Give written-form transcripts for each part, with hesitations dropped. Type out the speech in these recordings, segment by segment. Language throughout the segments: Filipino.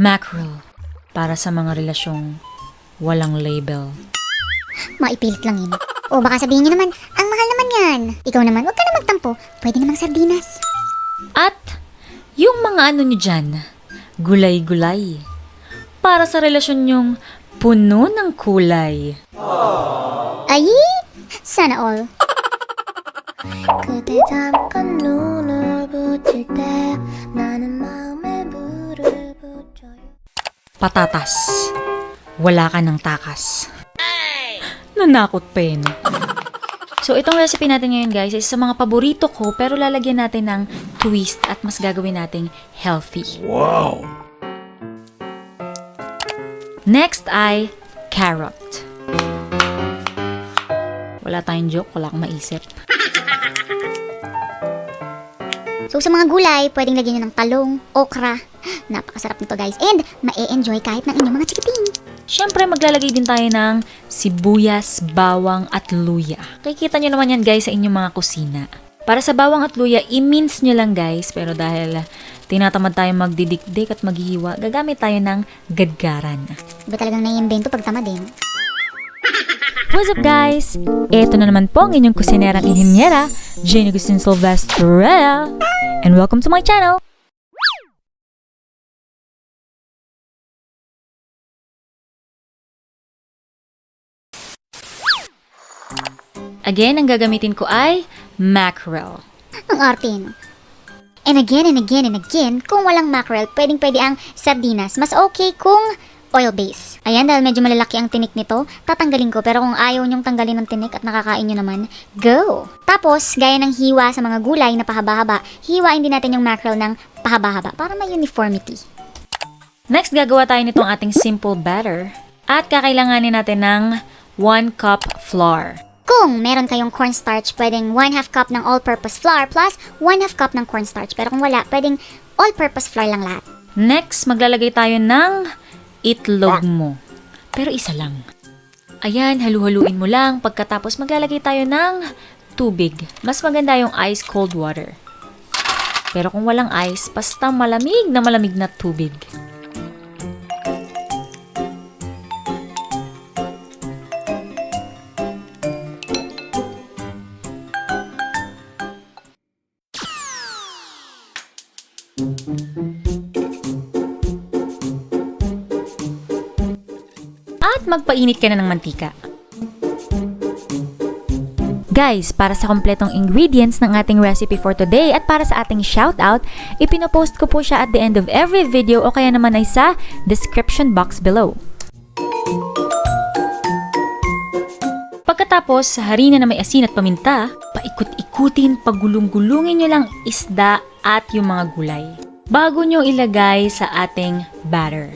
Mackerel, para sa mga relasyong walang label. Maipilit lang yun. O baka sabihin nyo naman, ang mahal naman yan. Ikaw naman, huwag ka na magtampo. Pwede namang sardinas. At yung mga ano nyo dyan, gulay-gulay. Para sa relasyon nyong puno ng kulay. Ay, sana all. 그대 잠깐 눈을 붙일 때 나는 마음에 불을 붙여요. Patatas. Wala ka ng takas. Nanakot pa yun. So, itong recipe natin ngayon guys is sa mga paborito ko pero lalagyan natin ng twist at mas gagawin nating healthy. Wow! Next ay carrot. Wala tayong joke, wala akong maisip. So sa mga gulay, pwedeng lagyan nyo ng talong, okra. Napakasarap nito guys. And ma-e-enjoy kahit ng inyong mga chikiting. Siyempre, maglalagay din tayo ng sibuyas, bawang at luya. Kikita nyo naman yan guys sa inyong mga kusina. Para sa bawang at luya, i-mince nyo lang guys. Pero dahil tinatamad tayo magdidikdik at maghihiwa, gagamit tayo ng gadgaran. Iba talagang naiimbento pag tamad eh. What's up guys? Ito na naman po ang inyong kusinerang inhinyera, 𝐽𝒎𝒂𝒊𝒍 𝕆𝕟 and welcome to my channel! Again, ang gagamitin ko ay mackerel. Ang arte no? And again and again and again, kung walang mackerel, pwede ang sardinas. Mas okay kung oil base. Ayan, dahil medyo malalaki ang tinik nito, tatanggalin ko. Pero kung ayaw nyong tanggalin ng tinik at nakakain nyo naman, go! Tapos, gaya ng hiwa sa mga gulay na pahaba-haba, hiwain din natin yung mackerel ng pahaba-haba para may uniformity. Next, gagawa tayo nitong ating simple batter. At kakailanganin natin ng 1 cup flour. Kung meron kayong cornstarch, pwedeng 1/2 cup ng all-purpose flour plus 1/2 cup ng cornstarch. Pero kung wala, pwedeng all-purpose flour lang lahat. Next, maglalagay tayo ng itlog mo. Pero isa lang. Ayan, halu-haluin mo lang. Pagkatapos, maglalagay tayo ng tubig. Mas maganda yung ice cold water. Pero kung walang ice, basta malamig na tubig. At magpainit ka na ng mantika. Guys, para sa kompletong ingredients ng ating recipe for today at para sa ating shoutout, ipinopost ko po siya at the end of every video o kaya naman ay sa description box below. Pagkatapos, sa harina na may asin at paminta, paikot-ikutin, pagulong-gulungin nyo lang isda at yung mga gulay bago nyo ilagay sa ating batter.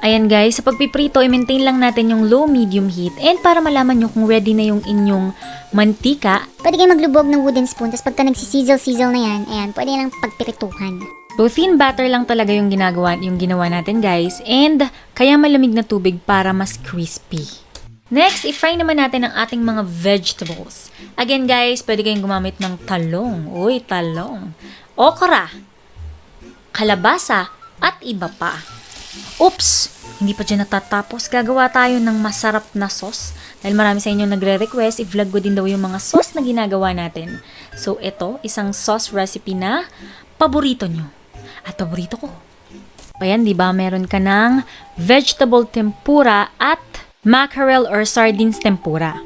Ayan guys, sa pagpiprito, i-maintain lang natin yung low-medium heat and para malaman nyo kung ready na yung inyong mantika. Pwede kayo maglubog ng wooden spoon, tapos pagka nagsisizzle-sizzle na yan, ayan, pwede lang pagpirituhan. So, thin batter lang talaga yung ginawa natin guys and kaya malamig na tubig para mas crispy. Next, i-fry naman natin ang ating mga vegetables. Again guys, pwede kayong gumamit ng talong. Uy, talong. Okra, kalabasa, at iba pa. Oops! Hindi pa dyan natatapos. Gagawa tayo ng masarap na sauce. Dahil marami sa inyo nagre-request, i-vlog ko din daw yung mga sauce na ginagawa natin. So, ito, isang sauce recipe na paborito nyo. At paborito ko. Ayan, di ba? Meron ka ng vegetable tempura at mackerel or sardines tempura.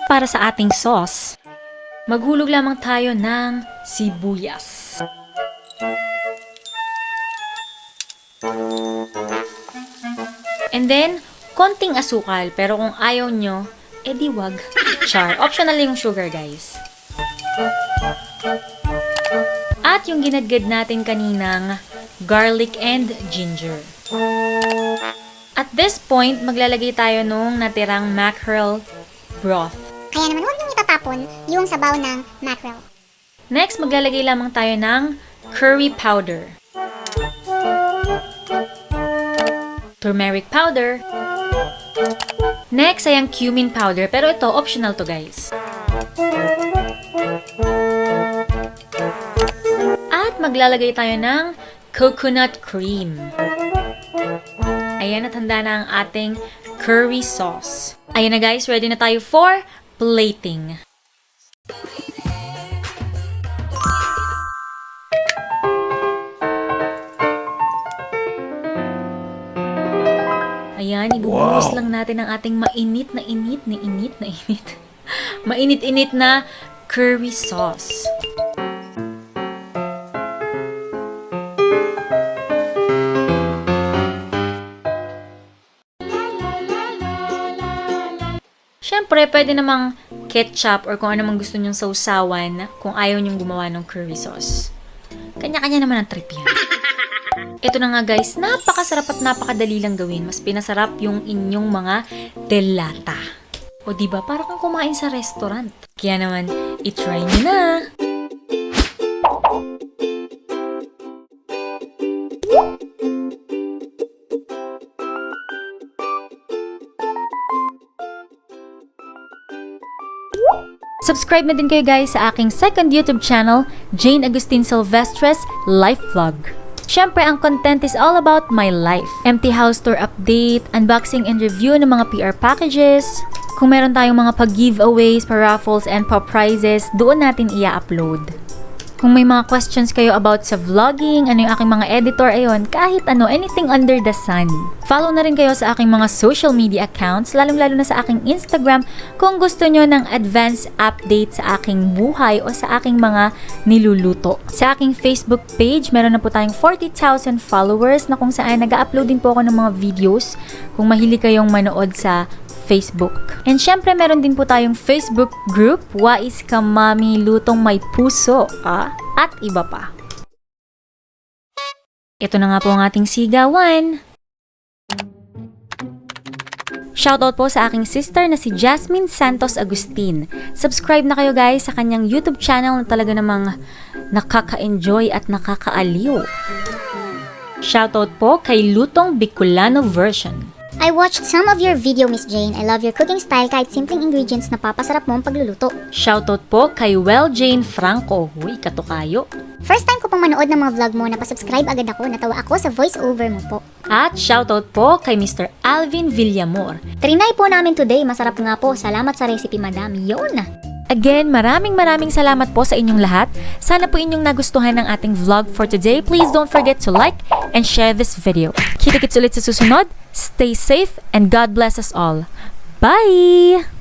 Para sa ating sauce, maghulog lamang tayo ng sibuyas. And then, konting asukal. Pero kung ayaw nyo, edi wag. Char. Optional yung sugar, guys. At yung ginadgad natin kaninang garlic and ginger. At this point, maglalagay tayo nung natirang mackerel broth. Kaya naman huwag niyong itatapon yung sabaw ng mackerel. Next, maglalagay lamang tayo ng curry powder, turmeric powder, Next ay ang cumin powder, pero ito optional to guys. At maglalagay tayo ng coconut cream. Ayan, at handa na ang ating curry sauce. Ayan na guys, ready na tayo for plating. Ayan, ibubuhos lang natin ang ating mainit na mainit-init na curry sauce. Siyempre, pwede namang ketchup or kung ano mang gusto nyong sausawan kung ayaw nyong gumawa ng curry sauce. Kanya-kanya naman ang trip yan. Ito na nga guys, napakasarap at napakadali lang gawin. Mas pinasarap yung inyong mga delata. O diba, para kang kumain sa restaurant. Kaya naman, i-try nyo na! Subscribe na din kayo guys sa aking second YouTube channel, Jane Agustin Silvestre's Life Vlog. Siyempre, ang content is all about my life. Empty house tour update, unboxing and review ng mga PR packages. Kung meron tayong mga pag-giveaways, pa-raffles, and pa-prizes, doon natin i-upload. Kung may mga questions kayo about sa vlogging, ano yung aking mga editor, ayon, kahit ano, anything under the sun. Follow na rin kayo sa aking mga social media accounts, lalong-lalo na sa aking Instagram kung gusto nyo ng advanced update sa aking buhay o sa aking mga niluluto. Sa aking Facebook page, meron na po tayong 40,000 followers na kung saan nag-upload din po ako ng mga videos kung mahilig kayong manood sa Facebook. And syempre, meron din po tayong Facebook group, 𝑤𝒂𝒄𝒆𝒃 Lutong May Puso, at iba pa. Ito na nga po ang ating sigawan. Shoutout po sa aking sister na si Jasmine Santos Agustin. Subscribe na kayo guys sa kanyang YouTube channel na talaga namang nakaka-enjoy at nakakaaliw. Shoutout po kay Lutong Bicolano version. I watched some of your video, Miss Jane. I love your cooking style kahit simpleng ingredients na papasarap mo ang pagluluto. Shoutout po kay Jane Franco. Uy, katukayo. First time ko pang manood ng mga vlog mo, napasubscribe agad ako, natawa ako sa voice over mo po. At shoutout po kay Mr. Alvin Villamor. Trinay po namin today, masarap nga po. Salamat sa recipe, madam. Yun! Again, maraming salamat po sa inyong lahat. Sana po inyong nagustuhan ng ating vlog for today. Please don't forget to like and share this video. Kita-kits ulit sa susunod. Stay safe and God bless us all. Bye!